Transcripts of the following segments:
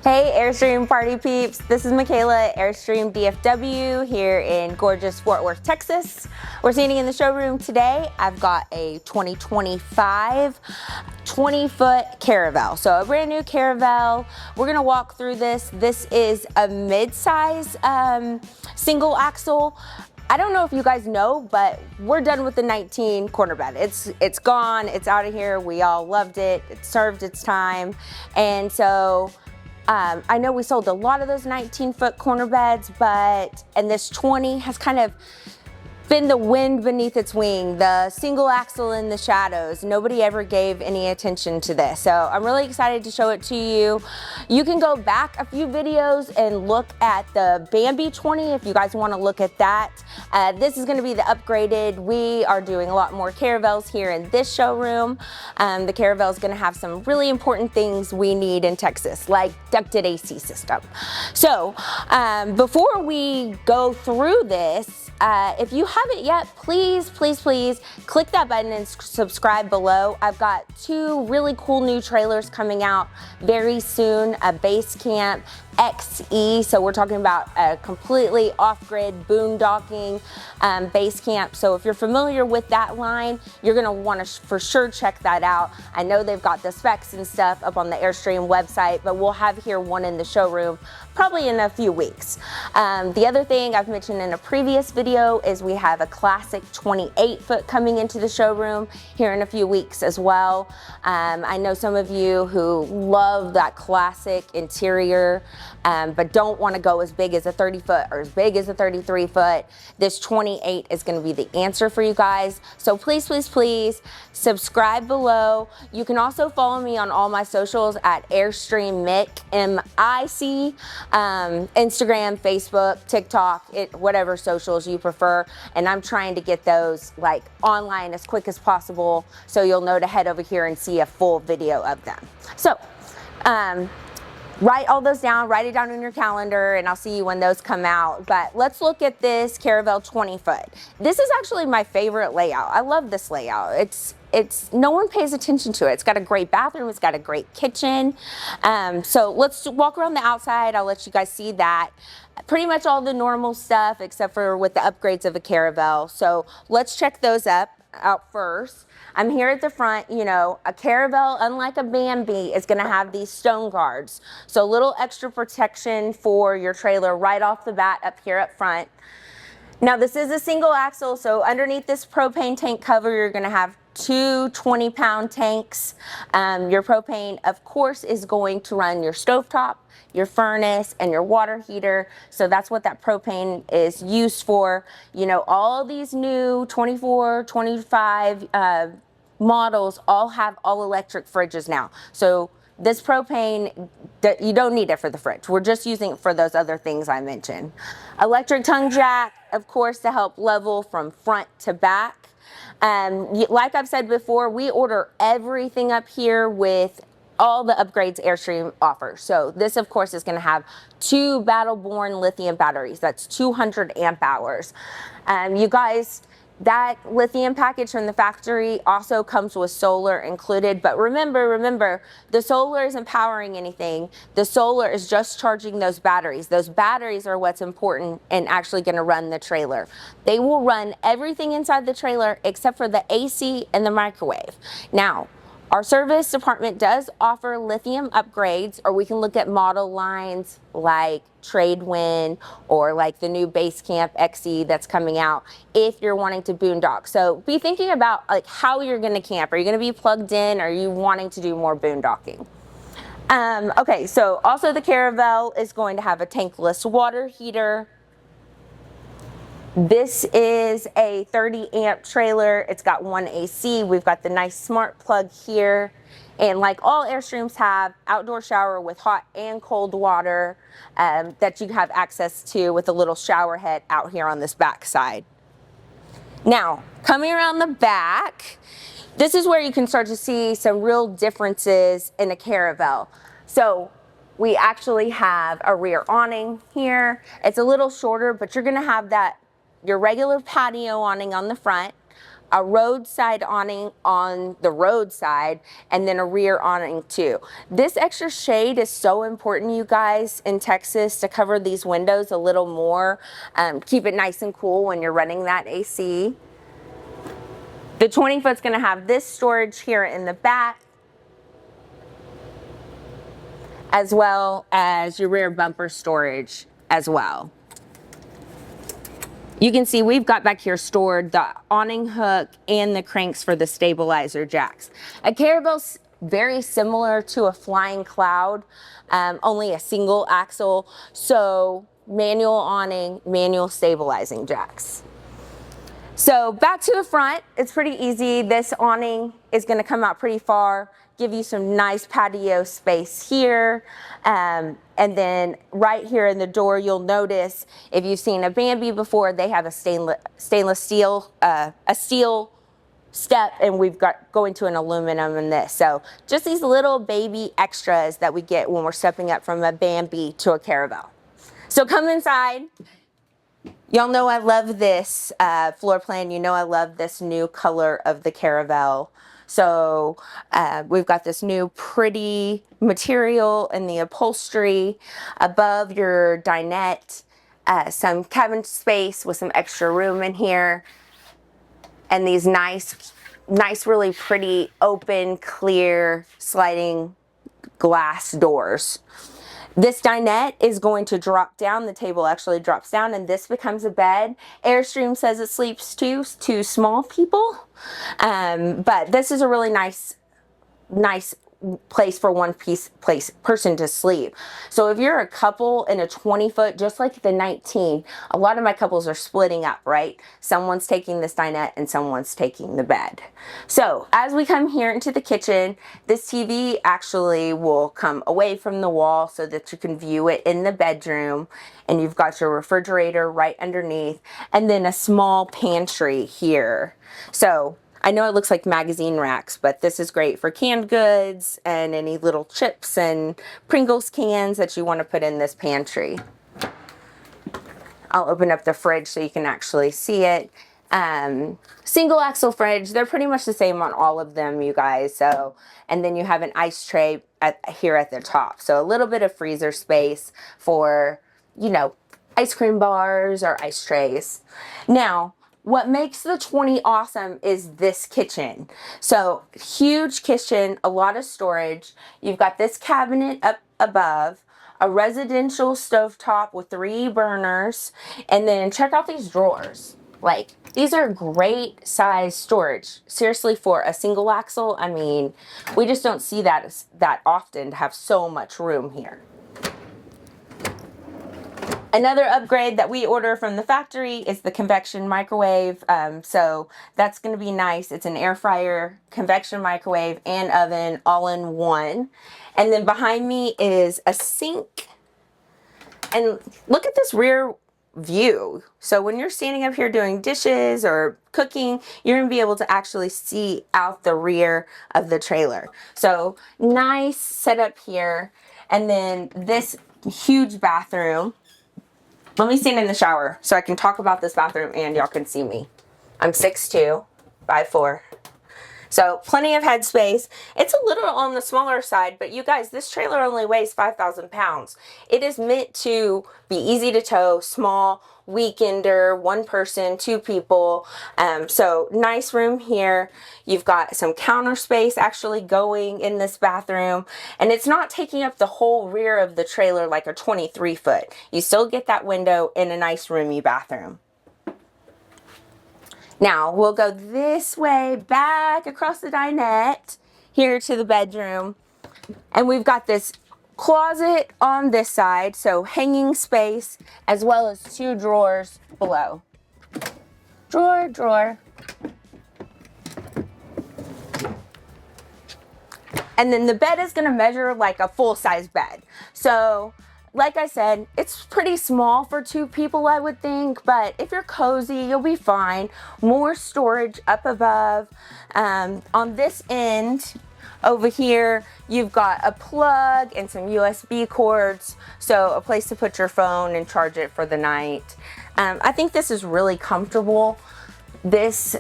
Hey Airstream party peeps, this is Michaela at Airstream DFW here in gorgeous Fort Worth, Texas. We're standing in the showroom today. I've got a 2025 20-foot Caravel. So a brand new Caravel. We're gonna walk through this. This is a mid-size single axle. I don't know if you guys know, but we're done with the 19 corner bed. It's gone, it's out of here. We all loved it. It served its time. And so I know we sold a lot of those 19-foot corner beds, and this 20 has kind of been the wind beneath its wing, the single axle in the shadows. Nobody ever gave any attention to this. So I'm really excited to show it to you. You can go back a few videos and look at the Bambi 20 if you guys want to look at that. This is going to be the upgraded. We are doing a lot more Caravels here in this showroom. The Caravel is going to have some really important things we need in Texas, like ducted AC system. So before we go through this, if you haven't yet, please click that button and subscribe below. I've got two really cool new trailers coming out very soon, a Base Camp XE, so we're talking about a completely off-grid boondocking base camp. So if you're familiar with that line, you're gonna wanna for sure check that out. I know they've got the specs and stuff up on the Airstream website, but we'll have here one in the showroom probably in a few weeks. The other thing I've mentioned in a previous video is we have a classic 28-foot coming into the showroom here in a few weeks as well. I know some of you who love that classic interior, but don't want to go as big as a 30-foot or as big as a 33-foot. This 28 is going to be the answer for you guys. So please subscribe below. You can also follow me on all my socials at Airstream Mic, M-I-C, Instagram, Facebook, TikTok, whatever socials you prefer. And I'm trying to get those like online as quick as possible, so you'll know to head over here and see a full video of them. So write all those down, write it down in your calendar, and I'll see you when those come out. But let's look at this Caravel 20-foot. This is actually my favorite layout. I love this layout. It's no one pays attention to it. It's got a great bathroom, it's got a great kitchen. So let's walk around the outside. I'll let you guys see that. Pretty much all the normal stuff except for with the upgrades of a Caravel. So let's check those out first. I'm here at the front. You know, a Caravel, unlike a Bambi, is gonna have these stone guards. So a little extra protection for your trailer right off the bat up here up front. Now this is a single axle, so underneath this propane tank cover, you're gonna have two 20-pound tanks. Your propane, of course, is going to run your stovetop, your furnace, and your water heater. So that's what that propane is used for. You know, all these new 24, 25 models all have all electric fridges now. So this propane, you don't need it for the fridge. We're just using it for those other things I mentioned. Electric tongue jack, of course, to help level from front to back. Like I've said before, we order everything up here with all the upgrades Airstream offers. So this, of course, is going to have two Battle-Born lithium batteries. That's 200 amp hours. You guys, that lithium package from the factory also comes with solar included. But remember, the solar isn't powering anything. The solar is just charging those batteries. Those batteries are what's important and actually going to run the trailer. They will run everything inside the trailer except for the AC and the microwave. Now, our service department does offer lithium upgrades, or we can look at model lines like Tradewind or like the new Base Camp XE that's coming out if you're wanting to boondock. So be thinking about like how you're going to camp. Are you going to be plugged in? Or are you wanting to do more boondocking? Okay, so also the Caravel is going to have a tankless water heater. This is a 30 amp trailer. It's got one AC. We've got the nice smart plug here. And like all Airstreams have, outdoor shower with hot and cold water that you have access to with a little shower head out here on this back side. Now, coming around the back, this is where you can start to see some real differences in a Caravel. So we actually have a rear awning here. It's a little shorter, but you're gonna have that your regular patio awning on the front. a roadside awning on the roadside, and then a rear awning too. This extra shade is so important, you guys, in Texas, to cover these windows a little more. Keep it nice and cool when you're running that AC. The 20-foot's gonna have this storage here in the back, as well as your rear bumper storage as well. You can see we've got back here stored the awning hook and the cranks for the stabilizer jacks. A Caravel's very similar to a Flying Cloud, only a single axle, so manual awning, manual stabilizing jacks. So back to the front, it's pretty easy. This awning is gonna come out pretty far, give you some nice patio space here. And then right here in the door, you'll notice, if you've seen a Bambi before, they have a stainless steel, a steel step, and we've got going to an aluminum in this. So just these little baby extras that we get when we're stepping up from a Bambi to a Caravel. So come inside. Y'all know I love this floor plan. You know I love this new color of the Caravel. So we've got this new pretty material in the upholstery. Above your dinette, some cabin space with some extra room in here. And these nice, really pretty open, clear, sliding glass doors. This dinette is going to drop down. The table actually drops down, and this becomes a bed. Airstream says it sleeps two small people, but this is a really nice place for one person to sleep. So if you're a couple in a 20-foot, just like the 19, a lot of my couples are splitting up, right? Someone's taking this dinette and someone's taking the bed. So as we come here into the kitchen, this TV actually will come away from the wall so that you can view it in the bedroom, and you've got your refrigerator right underneath, and then a small pantry here. So I know it looks like magazine racks, but this is great for canned goods and any little chips and Pringles cans that you want to put in this pantry. I'll open up the fridge so you can actually see it. Single axle fridge, they're pretty much the same on all of them, you guys. So, and then you have an ice tray here at the top. So a little bit of freezer space for, you know, ice cream bars or ice trays. Now, what makes the 20 awesome is this kitchen. So huge kitchen, a lot of storage. You've got this cabinet up above, a residential stovetop with 3 burners, and then check out these drawers. Like, these are great size storage. Seriously, for a single axle, I mean, we just don't see that often to have so much room here. Another upgrade that we order from the factory is the convection microwave. So that's going to be nice. It's an air fryer, convection microwave, and oven all in one. And then behind me is a sink. And look at this rear view. So when you're standing up here doing dishes or cooking, you're going to be able to actually see out the rear of the trailer. So nice setup here. And then this huge bathroom. Let me stand in the shower so I can talk about this bathroom and y'all can see me. I'm 6'2", 5'4". So plenty of headspace. It's a little on the smaller side, but you guys, this trailer only weighs 5,000 pounds. It is meant to be easy to tow, small, weekender, 1 person, 2 people. So nice room here. You've got some counter space actually going in this bathroom, and it's not taking up the whole rear of the trailer like a 23-foot. You still get that window in a nice roomy bathroom. Now we'll go this way back across the dinette here to the bedroom, and we've got this closet on this side, so hanging space, as well as 2 drawers below. Drawer, drawer. And then the bed is going to measure like a full-size bed. So like I said, it's pretty small for 2 people, I would think, but if you're cozy, you'll be fine. More storage up above. On this end over here, you've got a plug and some USB cords, so a place to put your phone and charge it for the night. I think this is really comfortable. This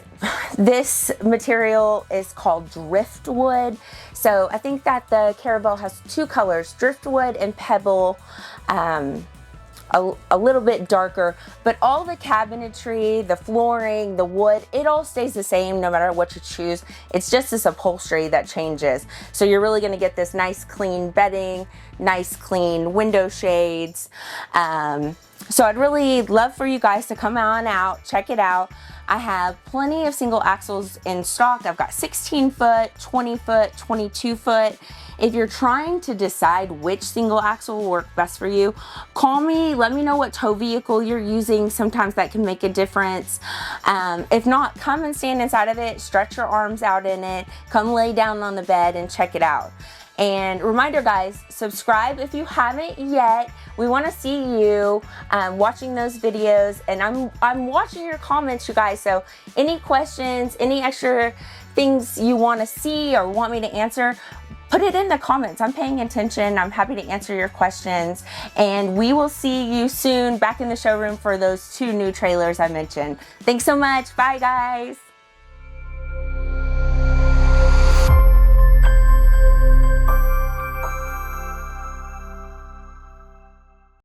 material is called driftwood. So I think that the Caravel has two colors, driftwood and pebble, a little bit darker, but all the cabinetry, the flooring, the wood, it all stays the same no matter what you choose. It's just this upholstery that changes. So you're really gonna get this nice clean bedding, nice clean window shades. So I'd really love for you guys to come on out, check it out. I have plenty of single axles in stock. I've got 16 foot, 20 foot, 22 foot. If you're trying to decide which single axle will work best for you, call me, let me know what tow vehicle you're using. Sometimes that can make a difference. If not, come and stand inside of it, stretch your arms out in it, come lay down on the bed and check it out. And reminder guys, subscribe if you haven't yet. We want to see you watching those videos, and I'm watching your comments, you guys. So any questions, any extra things you want to see or want me to answer, put it in the comments. I'm paying attention. I'm happy to answer your questions, and we will see you soon back in the showroom for those 2 new trailers I mentioned. Thanks so much. Bye guys.